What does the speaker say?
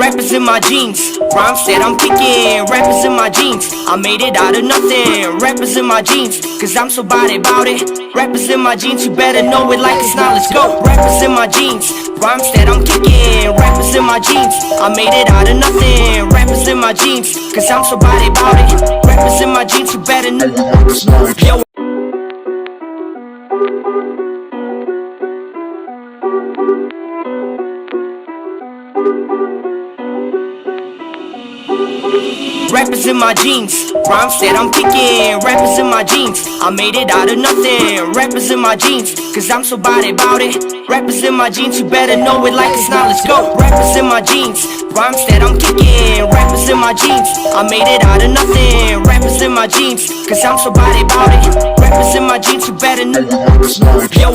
Rappers in my jeans, rhymes that I'm kicking. Rappers in my jeans, I made it out of nothing. Rappers in my jeans, cause I'm so body about it. Rappers in my jeans, you better know it like it's knowledge. Go! Rappers in my jeans, rhymes that I'm kicking. Rappers in my jeans, I made it out of nothing. Rappers in my jeans, cause I'm so body about it. Rappers in my jeans, you better know it like it's knowledge. Yo. Rappers in my jeans, rhymes that I'm kicking. Rappers in my jeans, I made it out of nothing. Rappers in my jeans, cause I'm so body about it. Rappers in my jeans, you better know it like it's knowledge. Go! Rappers in my jeans, rhymes that I'm kicking. Rappers in my jeans, I made it out of nothing. Rappers in my jeans, cause I'm so body about it. Rappers in my jeans, you better know it like it's knowledge. Yo.